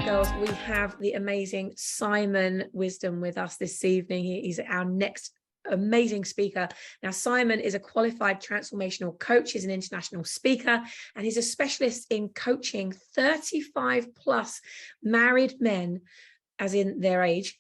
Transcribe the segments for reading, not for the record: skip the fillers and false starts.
girls, we have the amazing Simon Wisdom with us this evening. He's our next amazing speaker. Now, Simon is a qualified transformational coach. He's an international speaker, and he's a specialist in coaching 35 plus married men, as in their age,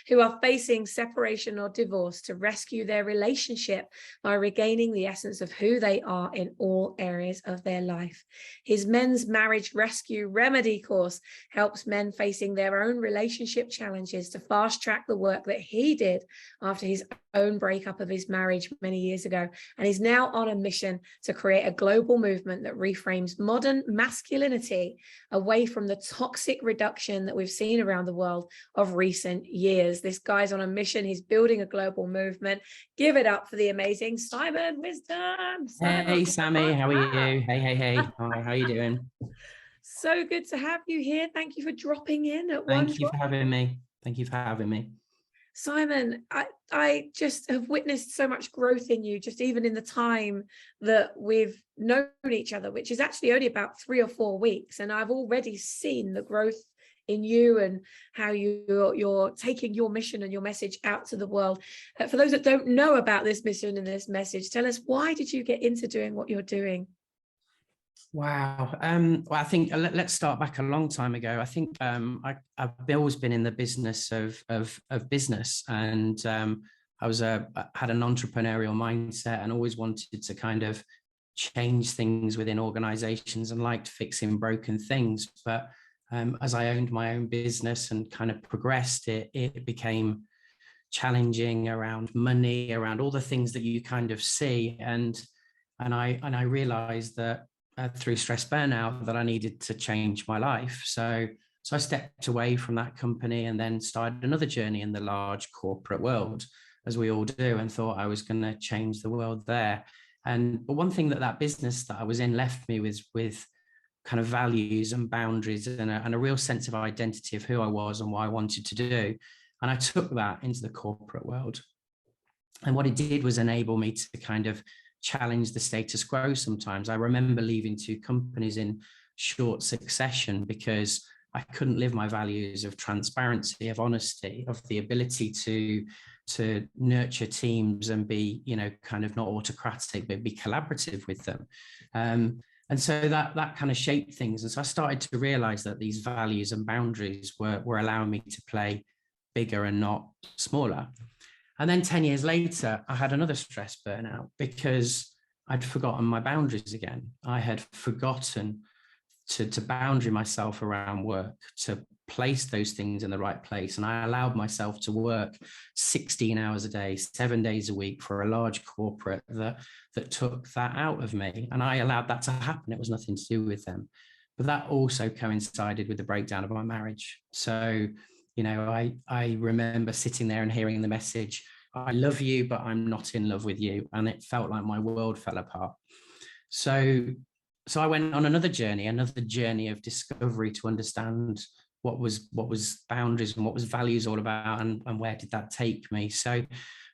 who are facing separation or divorce, to rescue their relationship by regaining the essence of who they are in all areas of their life. His Men's Marriage Rescue Remedy course helps men facing their own relationship challenges to fast track the work that he did after his own breakup of his marriage many years ago. And he's now on a mission to create a global movement that reframes modern masculinity away from the toxic reduction that we've seen around the world of recent years. This guy's on a mission. He's building a global movement. Give it up for the amazing Simon Wisdom. Simon, hey, Sammy, how are you? Hey. Hi, how are you doing? So good to have you here. Thank you for dropping in at one. Thank you for having me. Thank you for having me. Simon, I just have witnessed so much growth in you, just even in the time that we've known each other, which is actually only about 3 or 4 weeks. And I've already seen the growth in you and how you're taking your mission and your message out to the world. For those that don't know about this mission and this message, tell us, why did you get into doing what you're doing? Wow. Well, I think let's start back a long time ago. I think I've always been in the business of business, and I had an entrepreneurial mindset and always wanted to kind of change things within organizations and liked fixing broken things. But as I owned my own business and kind of progressed, it became challenging around money, around all the things that you kind of see, and I realized that through stress burnout that I needed to change my life. So I stepped away from that company and then started another journey in the large corporate world, as we all do, and thought I was going to change the world there. But one thing that business that I was in left me with kind of values and boundaries and a real sense of identity of who I was and what I wanted to do. And I took that into the corporate world. And what it did was enable me to kind of challenge the status quo sometimes. I remember leaving 2 companies in short succession because I couldn't live my values of transparency, of honesty, of the ability to nurture teams and be, kind of not autocratic, but be collaborative with them. And so that kind of shaped things. And so I started to realize that these values and boundaries were allowing me to play bigger and not smaller. And then 10 years later, I had another stress burnout because I'd forgotten my boundaries again. I had forgotten to boundary myself around work, to place those things in the right place. And I allowed myself to work 16 hours a day, 7 days a week for a large corporate that took that out of me. And I allowed that to happen. It was nothing to do with them. But that also coincided with the breakdown of my marriage. So I remember sitting there and hearing the message, I love you, but I'm not in love with you. And it felt like my world fell apart. So I went on another journey of discovery to understand what was boundaries and what was values all about, and where did that take me. And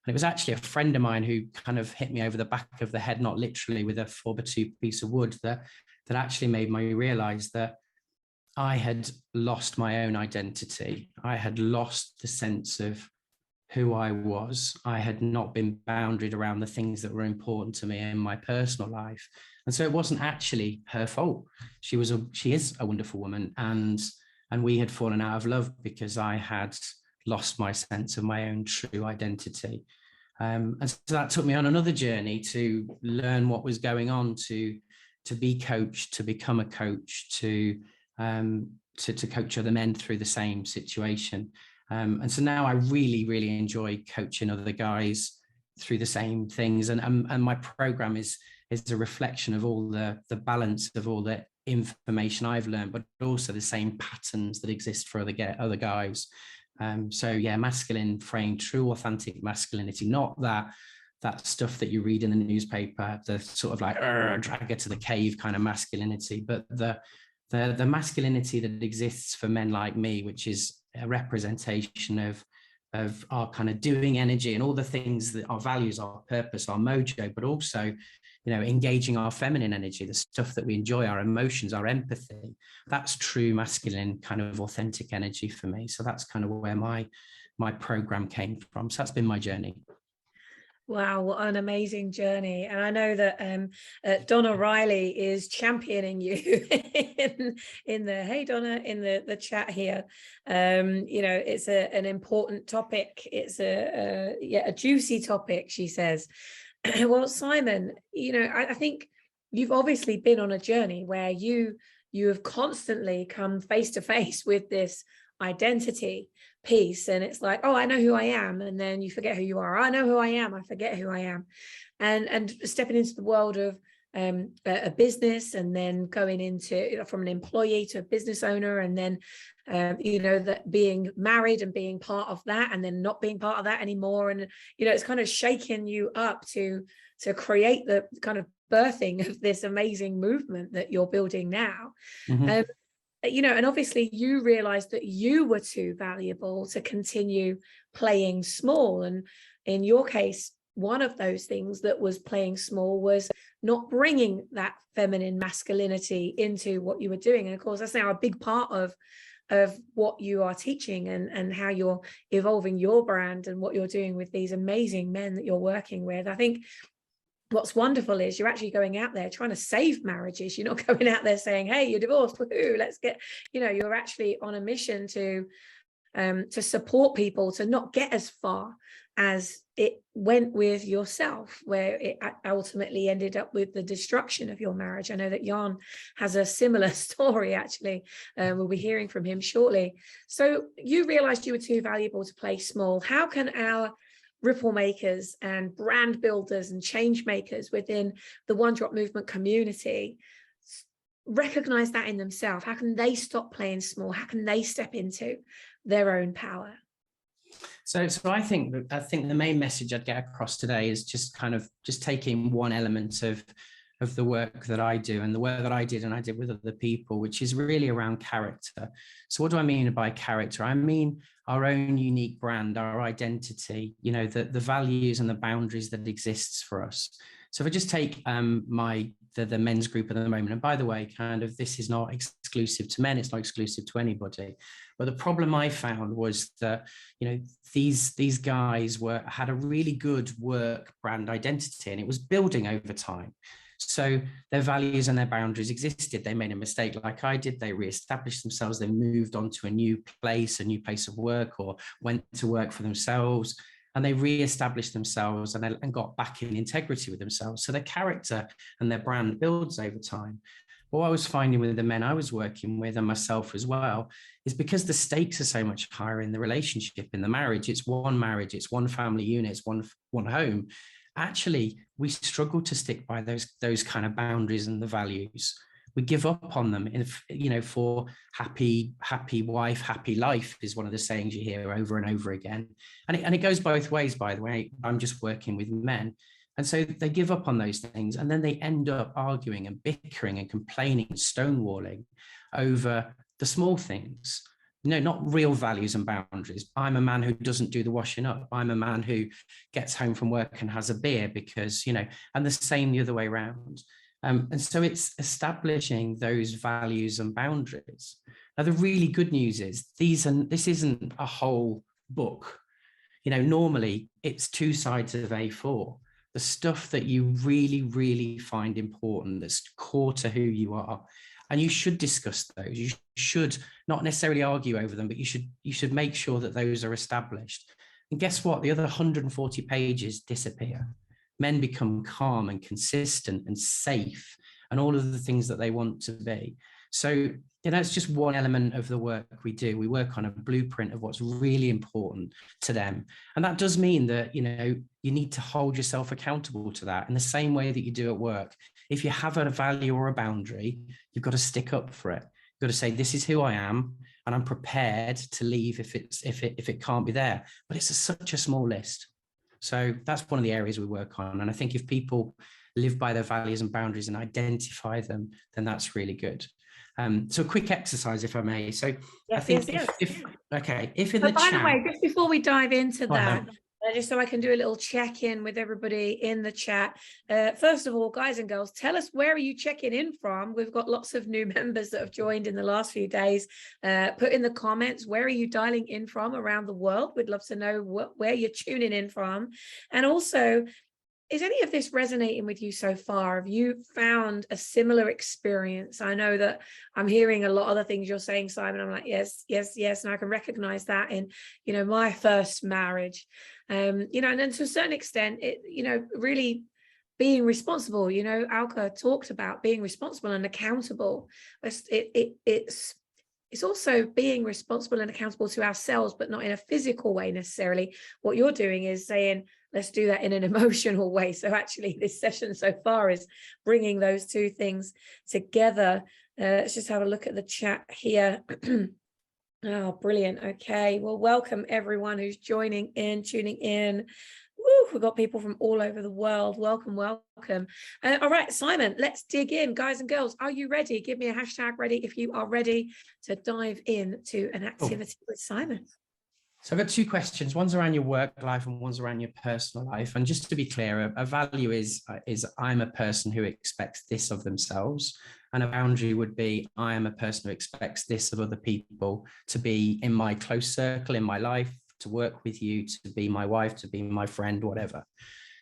it was actually a friend of mine who kind of hit me over the back of the head, not literally with a 4x2 piece of wood, that actually made me realize that I had lost my own identity. I had lost the sense of who I was. I had not been boundaried around the things that were important to me in my personal life. And so it wasn't actually her fault. She is a wonderful woman. And we had fallen out of love because I had lost my sense of my own true identity. And so that took me on another journey to learn what was going on, to be coached, to become a coach, to coach other men through the same situation. And so now I really, really enjoy coaching other guys through the same things. And my program is a reflection of all the balance of all the information I've learned, but also the same patterns that exist for other guys. Masculine frame, true authentic masculinity, not that stuff that you read in the newspaper, the sort of like drag her to the cave kind of masculinity, but the masculinity that exists for men like me, which is a representation of our kind of doing energy and all the things that our values, our purpose, our mojo, but also engaging our feminine energy, the stuff that we enjoy, our emotions, our empathy. That's true masculine kind of authentic energy for me. So that's kind of where my program came from. So that's been my journey. Wow, what an amazing journey. And I know that Donna Riley is championing you in the, hey Donna, in the chat here. It's an important topic. It's a juicy topic, she says. Well, Simon, I think you've obviously been on a journey where you have constantly come face to face with this identity piece, and it's like, oh, I know who I am, and then you forget who you are. I know who I am, I forget who I am. And stepping into the world of a business, and then going into from an employee to a business owner, and then that being married and being part of that, and then not being part of that anymore, and it's kind of shaking you up to create the kind of birthing of this amazing movement that you're building now. Mm-hmm. And obviously you realized that you were too valuable to continue playing small. And in your case, one of those things that was playing small was not bringing that feminine masculinity into what you were doing. And of course, that's now a big part of what you are teaching, and how you're evolving your brand and what you're doing with these amazing men that you're working with. I think what's wonderful is you're actually going out there trying to save marriages. You're not going out there saying, hey, you're divorced, woohoo, let's get, you're actually on a mission to support people to not get as far as it went with yourself, where it ultimately ended up with the destruction of your marriage. I know that Jan has a similar story, actually. We'll be hearing from him shortly. So you realized you were too valuable to play small. How can our ripple makers and brand builders and change makers within the One Drop Movement community recognize that in themselves? How can they stop playing small? How can they step into their own power? So I think the main message I'd get across today is just taking one element of the work that I do, and the work that I did with other people, which is really around character. So what do I mean by character? I mean our own unique brand, our identity, the values and the boundaries that exists for us. So if I just take the men's group at the moment, and by the way, this is not exclusive to men, it's not exclusive to anybody. But the problem I found was that, these guys had a really good work brand identity, and it was building over time. So their values and their boundaries existed. They made a mistake like I did. They reestablished themselves. They moved on to a new place of work, or went to work for themselves, and they reestablished themselves and got back in integrity with themselves. So their character and their brand builds over time. What I was finding with the men I was working with, and myself as well, is because the stakes are so much higher in the relationship, in the marriage. It's one family unit, it's one home. Actually, we struggle to stick by those kind of boundaries and the values. We give up on them. For happy wife, happy life is one of the sayings you hear over and over again. And it goes both ways, by the way. I'm just working with men. And so they give up on those things, and then they end up arguing and bickering and complaining and stonewalling over the small things. Not real values and boundaries. I'm a man who doesn't do the washing up. I'm a man who gets home from work and has a beer because, and the same the other way around. And so it's establishing those values and boundaries. Now, the really good news is this isn't a whole book. Normally it's 2 sides of A4. The stuff that you really, really find important, that's core to who you are. And you should discuss those. You should not necessarily argue over them, but you should make sure that those are established. And guess what? The other 140 pages disappear. Men become calm and consistent and safe, and all of the things that they want to be. So, it's just one element of the work we do. We work on a blueprint of what's really important to them. And that does mean that, you need to hold yourself accountable to that in the same way that you do at work. If you have a value or a boundary, you've got to stick up for it. You've got to say, this is who I am, and I'm prepared to leave if it can't be there. But it's such a small list. So that's one of the areas we work on. And I think if people live by their values and boundaries and identify them, then that's really good. So a quick exercise, if I may. So yes, I think yes. if in but the by chat, the way, just before we dive into that, Just so I can do a little check-in with everybody in the chat. First of all, guys and girls, tell us, where are you checking in from? We've got lots of new members that have joined in the last few days. Put in the comments, where are you dialing in from around the world? We'd love to know where you're tuning in from. And also, is any of this resonating with you so far? Have you found a similar experience? I know that I'm hearing a lot of the things you're saying, Simon. I'm like, yes, yes, yes. And I can recognize that in, my first marriage, and then to a certain extent, it, really being responsible, Alka talked about being responsible and accountable. It's also being responsible and accountable to ourselves, but not in a physical way necessarily. What you're doing is saying, let's do that in an emotional way. So actually this session so far is bringing those two things together. Let's just have a look at the chat here. Oh, brilliant. Okay. Well, welcome everyone who's joining in, tuning in. Woo, we've got people from all over the world. Welcome, welcome. All right, Simon, let's dig in. Guys and girls, are you ready? Give me a hashtag ready if you are ready to dive into an activity with Simon. So I've got two questions. One's around your work life and one's around your personal life. And just to be clear, a value is I'm a person who expects this of themselves. And a boundary would be, I am a person who expects this of other people, to be in my close circle, in my life, to work with you, to be my wife, to be my friend, whatever.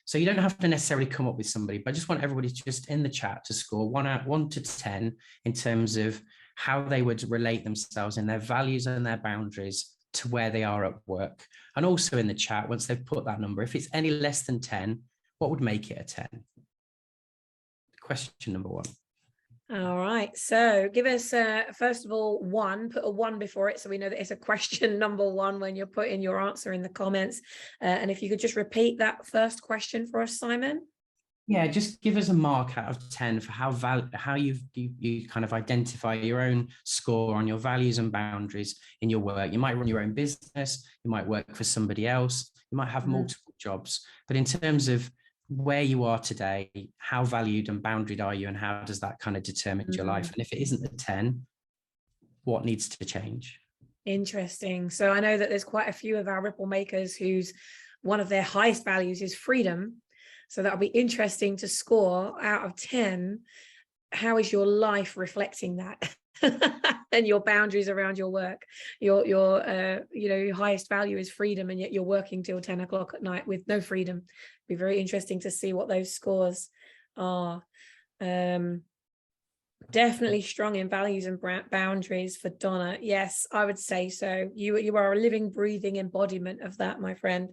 So you don't have to necessarily come up with somebody, but I just want everybody to just in the chat to score 1 to 10 in terms of how they would relate themselves in their values and their boundaries to where they are at work. And also in the chat, once they've put that number, if it's any less than 10, what would make it a 10? Question number 1. All right, so give us first of all put a 1 before it so we know that it's a question number 1 when you're putting your answer in the comments. And if you could just repeat that first question for us, Simon. Yeah, just give us a mark out of 10 for how you kind of identify your own score on your values and boundaries in your work. You might run your own business, you might work for somebody else, you might have multiple jobs, but in terms of where you are today, how valued and boundaried are you, and how does that kind of determine your life? And if it isn't a 10, what needs to change? Interesting. So I know that there's quite a few of our Ripple makers whose one of their highest values is freedom. So that'll be interesting to score out of 10. How is your life reflecting that? And your boundaries around your work? Your highest value is freedom, and yet you're working till 10 o'clock at night with no freedom. It'd be very interesting to see what those scores are. Definitely strong in values and boundaries for Donna. Yes, I would say so. You are a living, breathing embodiment of that, my friend.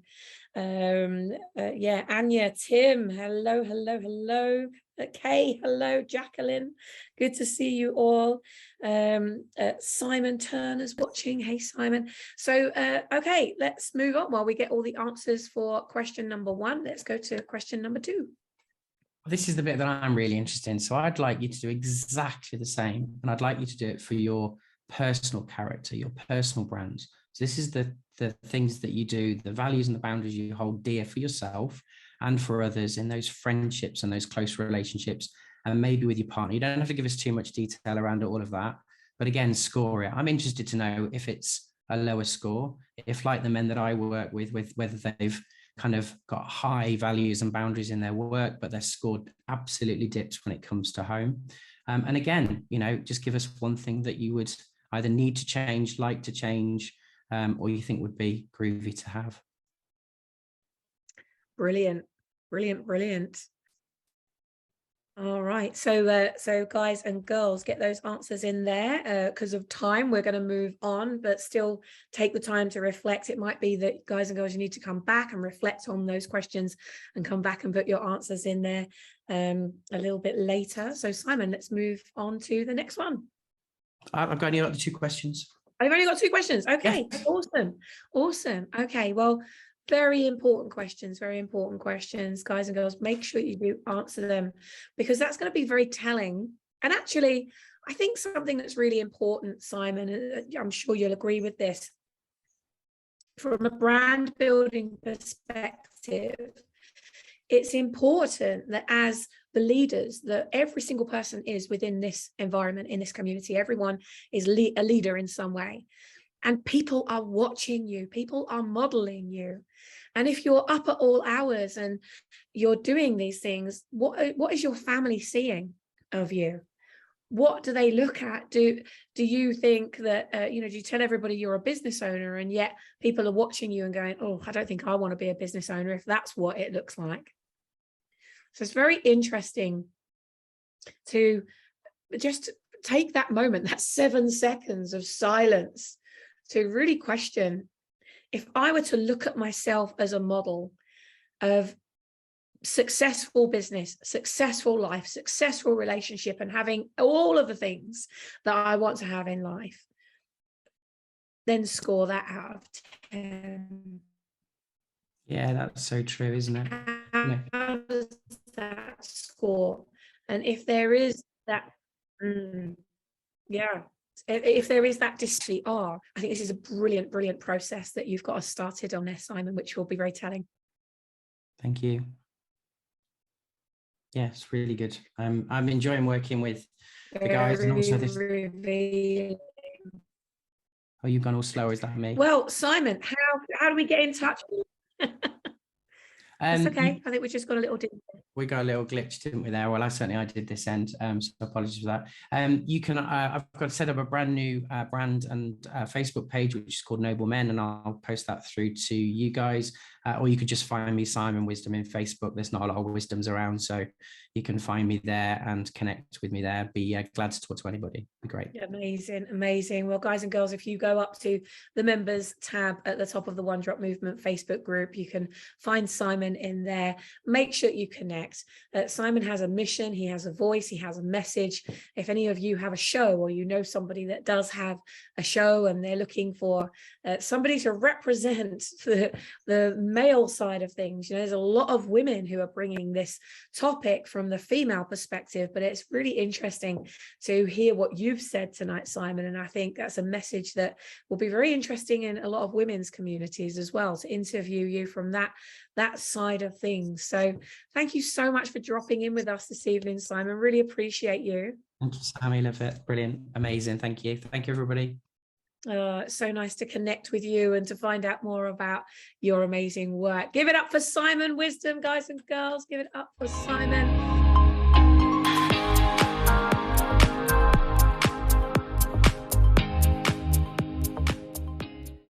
Yeah, Anya, Tim, hello. Kay, hello, Jacqueline. Good to see you all. Simon Turner's watching. Hey, Simon. So, okay, let's move on while we get all the answers for question number 1. Let's go to question number 2. This is the bit that I'm really interested in. So I'd like you to do exactly the same. And I'd like you to do it for your personal character, your personal brand. So this is the things that you do, the values and the boundaries you hold dear for yourself and for others in those friendships and those close relationships, and maybe with your partner. You don't have to give us too much detail around all of that. But again, score it. I'm interested to know if it's a lower score, if like the men that I work with whether they've kind of got high values and boundaries in their work, but their score absolutely dips when it comes to home. And again, just give us one thing that you would either need to change, like to change, or you think would be groovy to have. Brilliant. All right, so guys and girls, get those answers in there. Because of time, we're going to move on, but still take the time to reflect. It might be that, guys and girls, you need to come back and reflect on those questions and come back and put your answers in there a little bit later. So Simon, let's move on to the next one. I've got only got 2 questions. I've only got 2 questions. Okay, yeah. Awesome. Okay, well, very important questions, guys and girls. Make sure you do answer them, because that's going to be very telling. And actually, I think something that's really important, Simon, and I'm sure you'll agree with this, from a brand building perspective, it's important that as the leaders, that every single person is within this environment, in this community, everyone is a leader in some way. And people are watching you, people are modeling you. And if you're up at all hours and you're doing these things, what is your family seeing of you? What do they look at? Do you think that, do you tell everybody you're a business owner, and yet people are watching you and going, oh, I don't think I want to be a business owner if that's what it looks like. So it's very interesting to just take that moment, that 7 seconds of silence, to really question, if I were to look at myself as a model of successful business, successful life, successful relationship, and having all of the things that I want to have in life, then score that out of 10. Yeah, that's so true, isn't it? How does that score? And if there is that, yeah, if there is that I think this is a brilliant process that you've got us started on there, Simon, which will be very telling. Thank you. Yeah, it's really good. I'm enjoying working with the guys, and also this. Oh, you've gone all slow. Is that me? Well, Simon, how do we get in touch? That's okay. I think we just got a little dip. We got a little glitch, didn't we there? Well, I did this end, so apologies for that. You can, I've got to set up a brand new brand and Facebook page, which is called Noble Men, and I'll post that through to you guys. Or you could just find me, Simon Wisdom, in Facebook. There's not a lot of wisdoms around, so you can find me there and connect with me there. Be glad to talk to anybody. Be great. Amazing. Well, guys and girls, if you go up to the members tab at the top of the One Drop Movement Facebook group, you can find Simon in there. Make sure you connect. Simon has a mission, he has a voice, he has a message. If any of you have a show, or you know somebody that does have a show and they're looking for somebody to represent the male side of things, there's a lot of women who are bringing this topic from the female perspective, but it's really interesting to hear what you've said tonight, Simon, and I think that's a message that will be very interesting in a lot of women's communities as well, to interview you from that side of things. So thank you so much for dropping in with us this evening, Simon. Really appreciate you. Thank you, Sammy. Love it. Brilliant. Amazing. Thank you, everybody. It's so nice to connect with you and to find out more about your amazing work. Give it up for Simon Wisdom, guys and girls. Give it up for Simon.